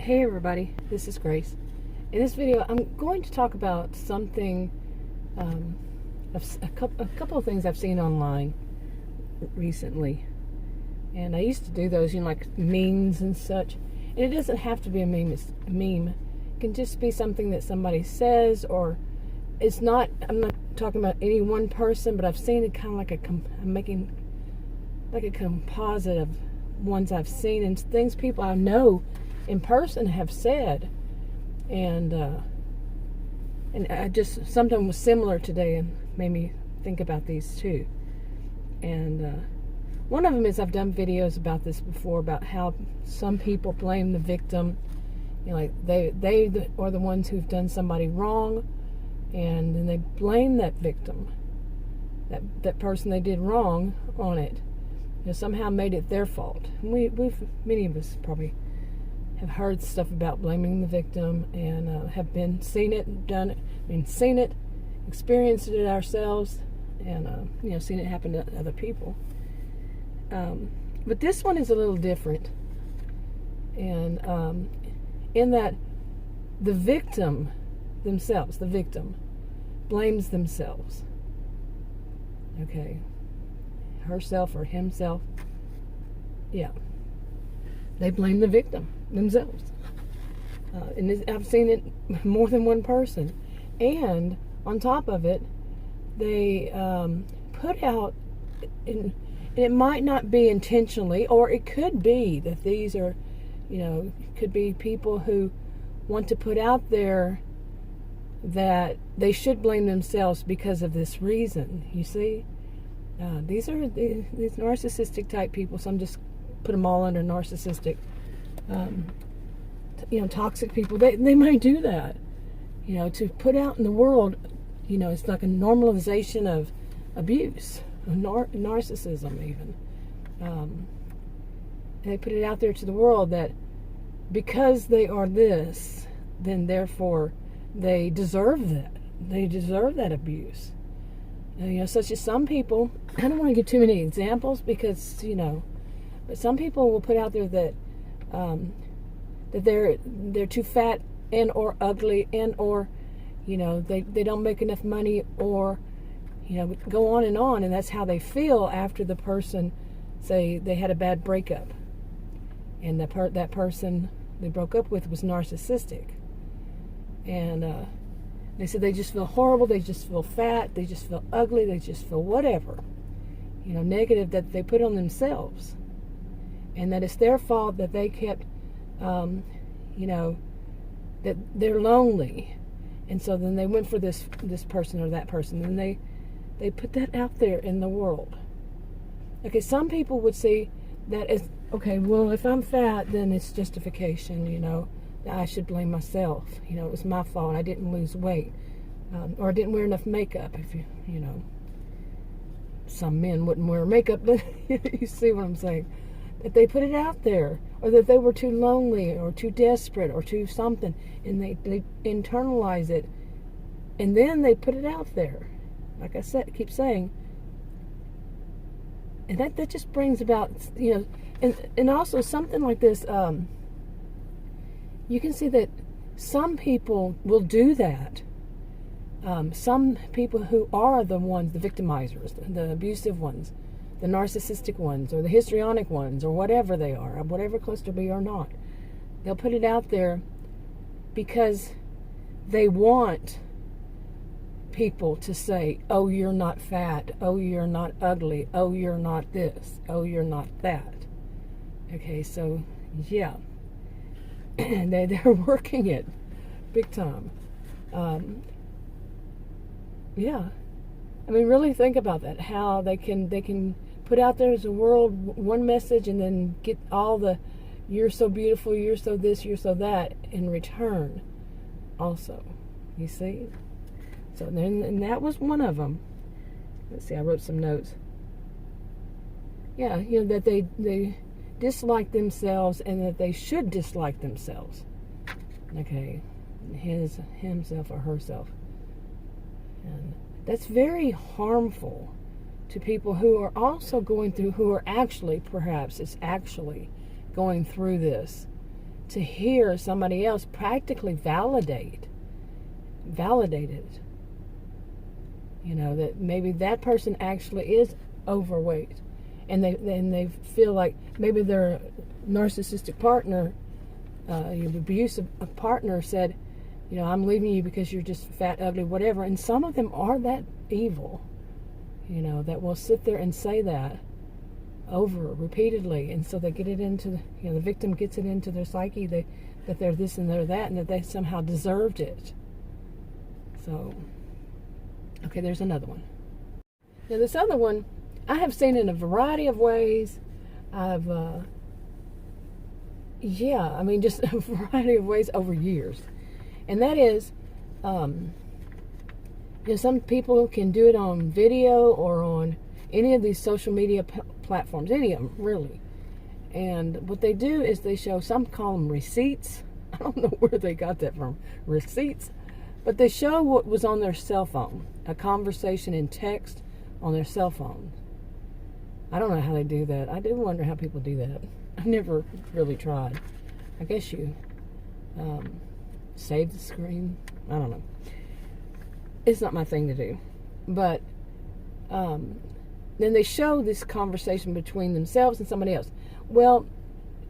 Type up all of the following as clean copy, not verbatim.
Hey everybody, this is Grace. In this video, I'm going to talk about something, a couple of things I've seen online recently. And I used to do those, like memes and such. And it doesn't have to be a meme. It can just be something that somebody says, or I'm not talking about any one person, but I've seen it kind of like I'm making like a composite of ones I've seen and things people I know in person have said, and I just something was similar today and made me think about these too. And one of them is, I've done videos about this before, about how some people blame the victim, like they are the ones who've done somebody wrong, and then they blame that victim, that person they did wrong, on it. Somehow made it their fault. And we've many of us probably have heard stuff about blaming the victim, and have seen it, done it, seen it, experienced it ourselves, and seen it happen to other people. But this one is a little different, and in that the victim themselves, the victim blames themselves. Okay, herself or himself. Yeah, they blame the victim themselves. And I've seen it more than one person. And on top of it, they put out, and it might not be intentionally, or it could be that these are, could be people who want to put out there that they should blame themselves because of this reason. You see? These are these narcissistic type people. Some just put them all under narcissistic. Toxic people. They might do that. To put out in the world. It's like a normalization of abuse, of narcissism even. They put it out there to the world that because they are this, then therefore they deserve that. They deserve that abuse. Such as some people, I don't want to give too many examples because, but some people will put out there that that they're too fat and or ugly and or, they don't make enough money, or, go on, and that's how they feel after the person, say they had a bad breakup, and that person they broke up with was narcissistic, and they said they just feel horrible, they just feel fat, they just feel ugly, they just feel whatever, negative that they put on themselves. And that it's their fault that they kept, that they're lonely. And so then they went for this person or that person. And they put that out there in the world. Okay, some people would see that as, okay, well, if I'm fat, then it's justification, I should blame myself. It was my fault. I didn't lose weight. Or I didn't wear enough makeup. If some men wouldn't wear makeup, but you see what I'm saying. That they put it out there, or that they were too lonely, or too desperate, or too something, and they internalize it, and then they put it out there. Like I said, keep saying, and that just brings about, and also something like this. You can see that some people will do that. Some people who are the ones, the victimizers, the abusive ones, the narcissistic ones, or the histrionic ones, or whatever they are, whatever cluster B or not, they'll put it out there because they want people to say, oh, you're not fat, oh, you're not ugly, oh, you're not this, oh, you're not that. Okay, so yeah. And they're working it big time. Yeah, really think about that. How they can put out there as a world one message, and then get all the "you're so beautiful, you're so this, you're so that" in return. Also, you see. So then, and that was one of them. Let's see. I wrote some notes. Yeah, that they dislike themselves, and that they should dislike themselves. Okay, himself or herself. And that's very harmful to people who are also going through, who are actually, perhaps it's actually going through this to hear somebody else practically validate it. You know, that maybe that person actually is overweight, and they feel like maybe their narcissistic partner, abusive partner said, you know, I'm leaving you because you're just fat, ugly, whatever. And some of them are that evil, you know, that will sit there and say that over repeatedly, and so they get it into, you know, the victim gets it into their psyche that they're this and they're that, and that they somehow deserved it. So, okay, there's another one. Now this other one, I have seen in a variety of ways. Just a variety of ways over years, and that is, you know, some people can do it on video or on any of these social media platforms, any of them really. And what they do is they show, some call them receipts. I don't know where they got that from, receipts. But they show what was on their cell phone, a conversation in text on their cell phone. I don't know how they do that. I do wonder how people do that. I've never really tried. I guess you save the screen. I don't know. It's not my thing to do. But then they show this conversation between themselves and somebody else. Well,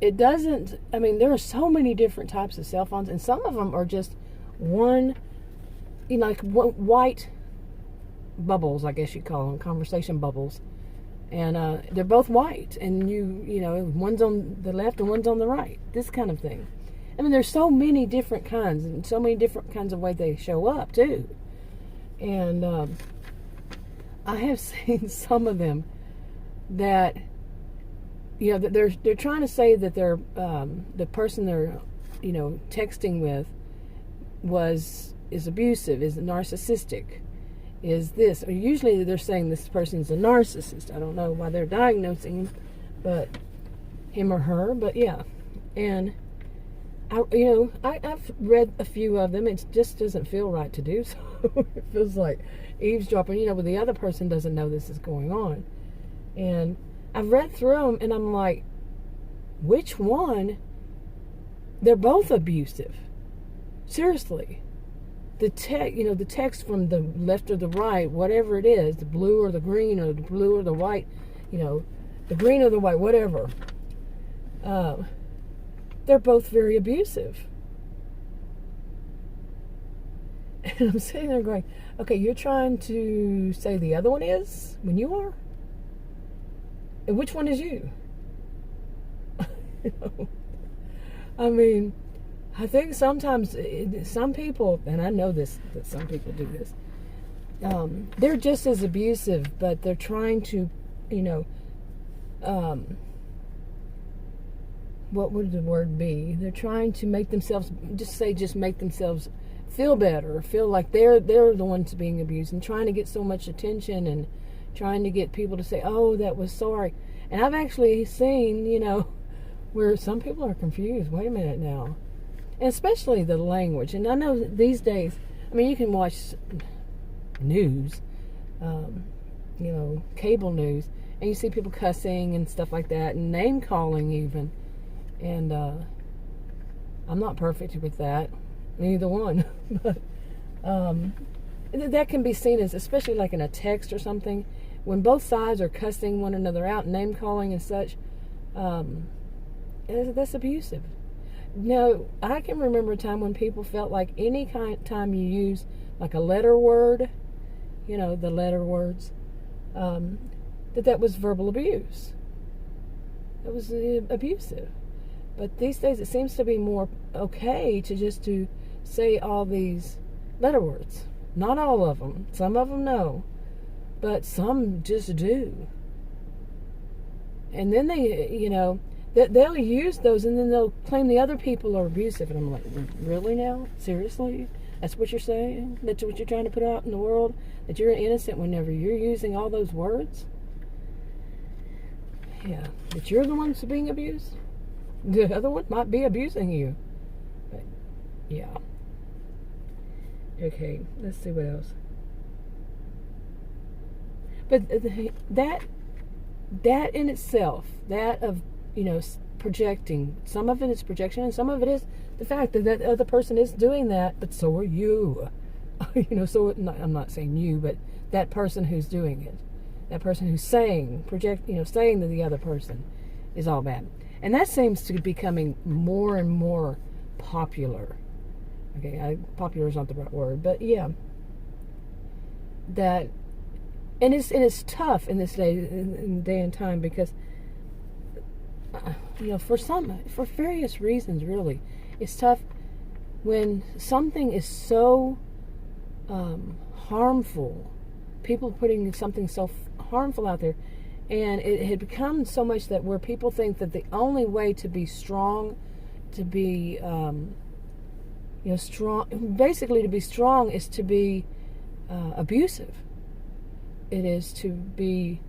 it doesn't, I mean, there are so many different types of cell phones, and some of them are just one, you know, like white bubbles, I guess you'd call them, conversation bubbles. And they're both white, and you know, one's on the left and one's on the right, this kind of thing. I mean, there's so many different kinds, and so many different kinds of ways they show up, too. And I have seen some of them that, you know, that they're trying to say that they're the person they're, you know, texting with is abusive, is narcissistic, is this. Or usually they're saying this person's a narcissist. I don't know why they're diagnosing him, but him or her, but yeah. And I've read a few of them. It just doesn't feel right to do so. It feels like eavesdropping, you know, but the other person doesn't know this is going on. And I've read through them, and I'm like, which one? They're both abusive. Seriously. The text from the left or the right, whatever it is, the blue or the green, or the blue or the white, you know, the green or the white, whatever. They're both very abusive. And I'm sitting there going, okay, you're trying to say the other one is when you are? And which one is you? You know? I mean, I think sometimes some people, and I know this, that some people do this, they're just as abusive, but they're trying to, you know, what would the word be? They're trying to make themselves, just make themselves feel better, feel like they're the ones being abused, and trying to get so much attention, and trying to get people to say, oh, that was sorry. And I've actually seen, you know, where some people are confused. Wait a minute now. And especially the language. And I know these days, I mean, you can watch news, you know, cable news, and you see people cussing and stuff like that, and name calling even. And I'm not perfect with that, neither one. But that can be seen as, especially like in a text or something, when both sides are cussing one another out, name calling and such, that's abusive. Now, I can remember a time when people felt like any time you use like a letter word, you know, the letter words, that was verbal abuse. It was abusive. But these days it seems to be more okay to say all these letter words. Not all of them. Some of them no. But some just do. And then they, you know, they'll use those, and then they'll claim the other people are abusive. And I'm like, really now? Seriously? That's what you're saying? That's what you're trying to put out in the world? That you're innocent whenever you're using all those words? Yeah. That you're the ones being abused? The other one might be abusing you. But, yeah. Okay, let's see what else. But that in itself, that of, you know, projecting. Some of it is projection, and some of it is the fact that that other person is doing that, but so are you. So I'm not saying you, but that person who's doing it, that person who's saying that the other person is all bad, and that seems to be becoming more and more popular. Okay, popular is not the right word, but yeah, that, and it's tough in this day and time because for various reasons, really, it's tough when something is so harmful, people putting something so harmful out there, and it had become so much that where people think that the only way to be strong, to be strong, basically to be strong is to be abusive. It is to be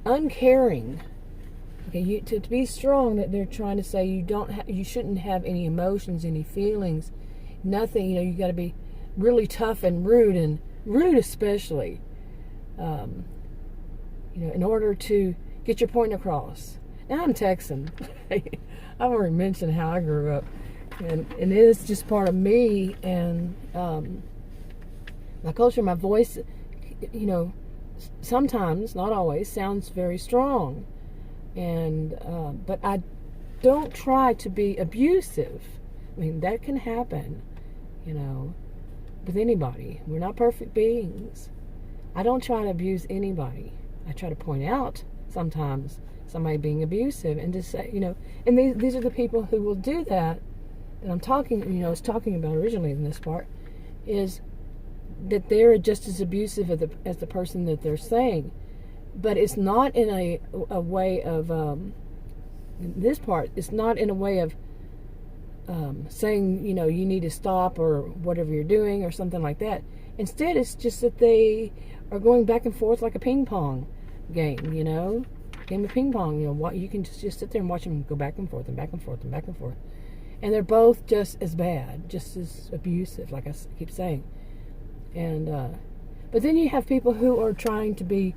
uncaring. Okay, to be strong, that they're trying to say you shouldn't have any emotions, any feelings, nothing. You got to be really tough and rude especially, in order to get your point across. Now I'm Texan. I've already mentioned how I grew up, and it is just part of me and my culture. My voice, sometimes, not always, sounds very strong. And but I don't try to be abusive. I mean, that can happen, with anybody. We're not perfect beings. I don't try to abuse anybody. I try to point out sometimes somebody being abusive and just say, and these are the people who will do that I'm talking, was talking about originally in this part, is that they're just as abusive as the person that they're saying. But it's not in a way of, in this part, it's not in a way of saying, you need to stop or whatever you're doing or something like that. Instead, it's just that they are going back and forth like a ping pong game, game of ping pong. You can just sit there and watch them go back and forth and back and forth and back and forth. And they're both just as bad, just as abusive, like I keep saying. And but then you have people who are trying to be,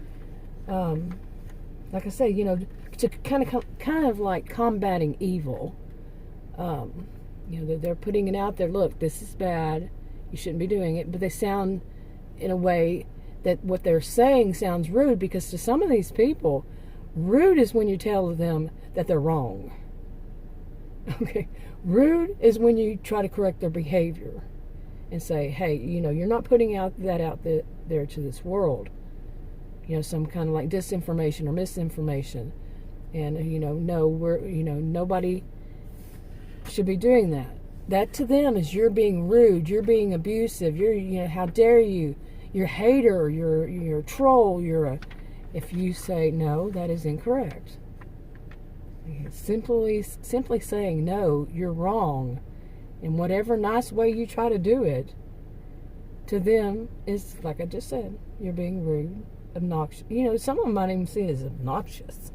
like I say, to kind of like combating evil. They're putting it out there. Look, this is bad. You shouldn't be doing it. But they sound in a way that what they're saying sounds rude, because to some of these people, rude is when you tell them that they're wrong. Okay, rude is when you try to correct their behavior and say, hey, you're not putting that out there to this world. Some kind of like disinformation or misinformation, and nobody should be doing that. That to them is you're being rude, you're being abusive, you're how dare you, you're a hater, you're a troll, if you say no, that is incorrect. Simply saying no, you're wrong, in whatever nice way you try to do it, to them is, like I just said, you're being rude, obnoxious. Some of them might even see it as obnoxious.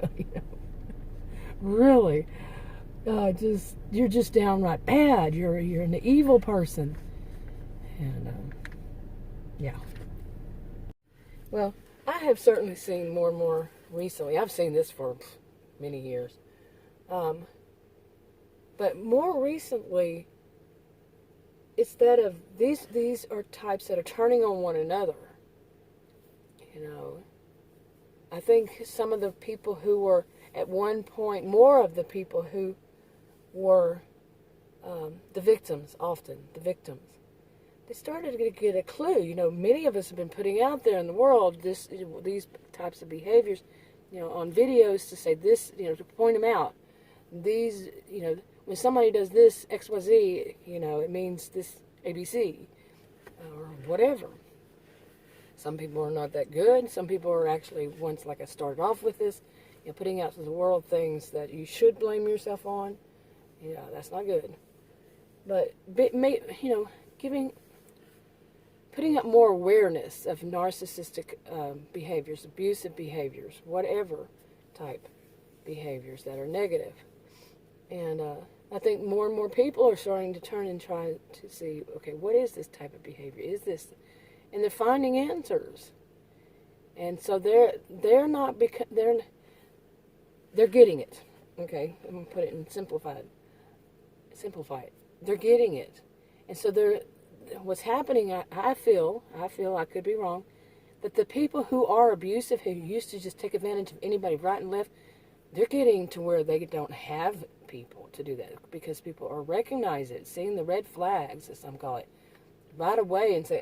Really, you're just downright bad. You're an evil person, and yeah. Well, I have certainly seen more and more recently. I've seen this for many years. But more recently, it's that of these are types that are turning on one another. I think some of the people who were at one point, more of the people who were the victims, they started to get a clue. Many of us have been putting out there in the world these types of behaviors, on videos to say this, to point them out. These, when somebody does this XYZ, it means this ABC or whatever. Some people are not that good. Some people are actually, once, like I started off with this, putting out to the world things that you should blame yourself on. That's not good. But putting up more awareness of narcissistic behaviors, abusive behaviors, whatever type behaviors that are negative. And I think more and more people are starting to turn and try to see, okay, what is this type of behavior? Is this? And they're finding answers. And so they're not they're getting it. Okay, I'm gonna put it in simplify it. They're getting it, and so what's happening. I feel I could be wrong, that the people who are abusive, who used to just take advantage of anybody right and left, they're getting to where they don't have people to do that, because people are recognizing it, seeing the red flags, as some call it, right away, and say,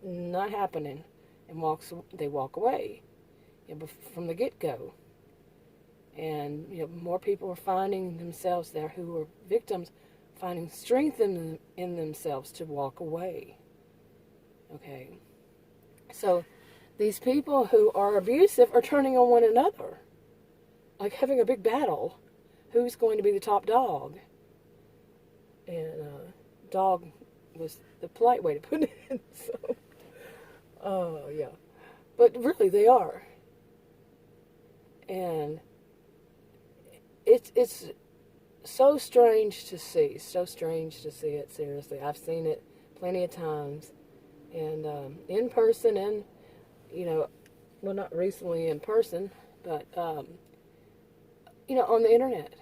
not happening, and they walk away, from the get-go. And more people are finding themselves there, who are victims, finding strength in themselves to walk away. Okay, so these people who are abusive are turning on one another, like having a big battle. Who's going to be the top dog? And dog was the polite way to put it. So, yeah. But really, they are. And it's so strange to see. So strange to see it, seriously. I've seen it plenty of times. And in person, and, well, not recently in person, but, on the internet.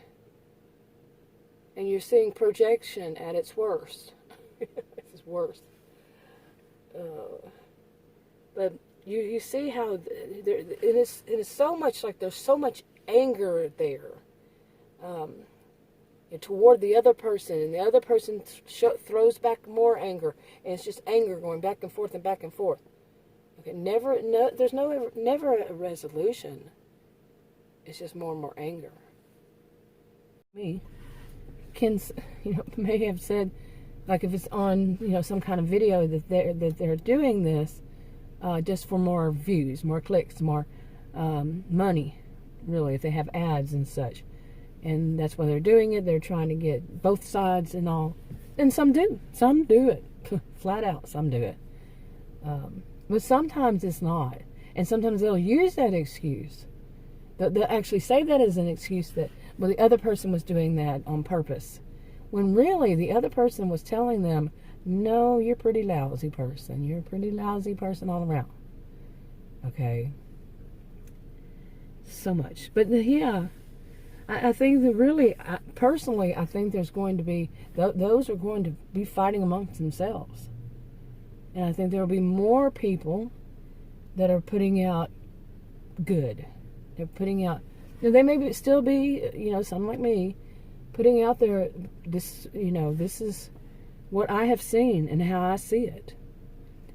And you're seeing projection at its worst. It's worst. But you see how it is so much like there's so much anger there toward the other person, and the other person throws back more anger, and it's just anger going back and forth and back and forth. Okay, there's never a resolution. It's just more and more anger. Me, may have said, like, if it's on, some kind of video that they're doing this just for more views, more clicks, more money, really, if they have ads and such, and that's why they're doing it. They're trying to get both sides and all, and some do it flat out. Some do it, but sometimes it's not, and sometimes they'll use that excuse. They'll actually say that as an excuse that, well, the other person was doing that on purpose. When really the other person was telling them, no, you're a pretty lousy person. You're a pretty lousy person all around. Okay? So much. But yeah, I think that really, personally, I think there's going to be, those are going to be fighting amongst themselves. And I think there will be more people that are putting out good. They're putting out, they may still be, some like me, putting out there this, this is what I have seen and how I see it.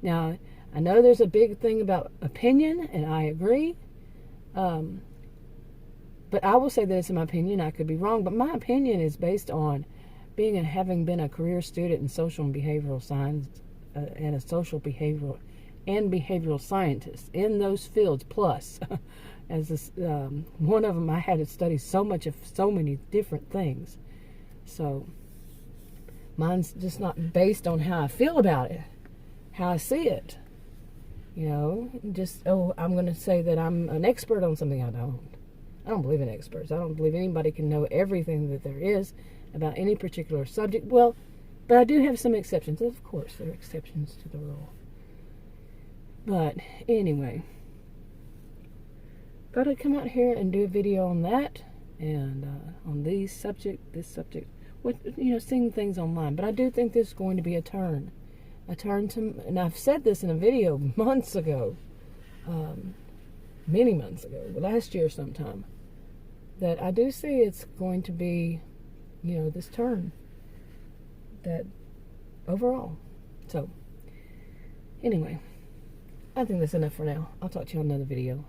Now, I know there's a big thing about opinion, and I agree. But I will say that it's my opinion. I could be wrong, but my opinion is based on having been a career student in social and behavioral science, and a social behavioral and behavioral scientist in those fields, plus as one of them, I had to study so much of so many different things. So mine's just not based on how I feel about it, how I see it. I'm going to say that I'm an expert on something. I don't believe in experts. I don't believe anybody can know everything that there is about any particular subject. Well, but I do have some exceptions. Of course, there are exceptions to the rule. But anyway, thought I'd come out here and do a video on that, and on this subject, with seeing things online. But I do think there's going to be a turn to, and I've said this in a video months ago, many months ago, last year sometime, that I do see it's going to be, this turn, that overall. So anyway, I think that's enough for now. I'll talk to you on another video.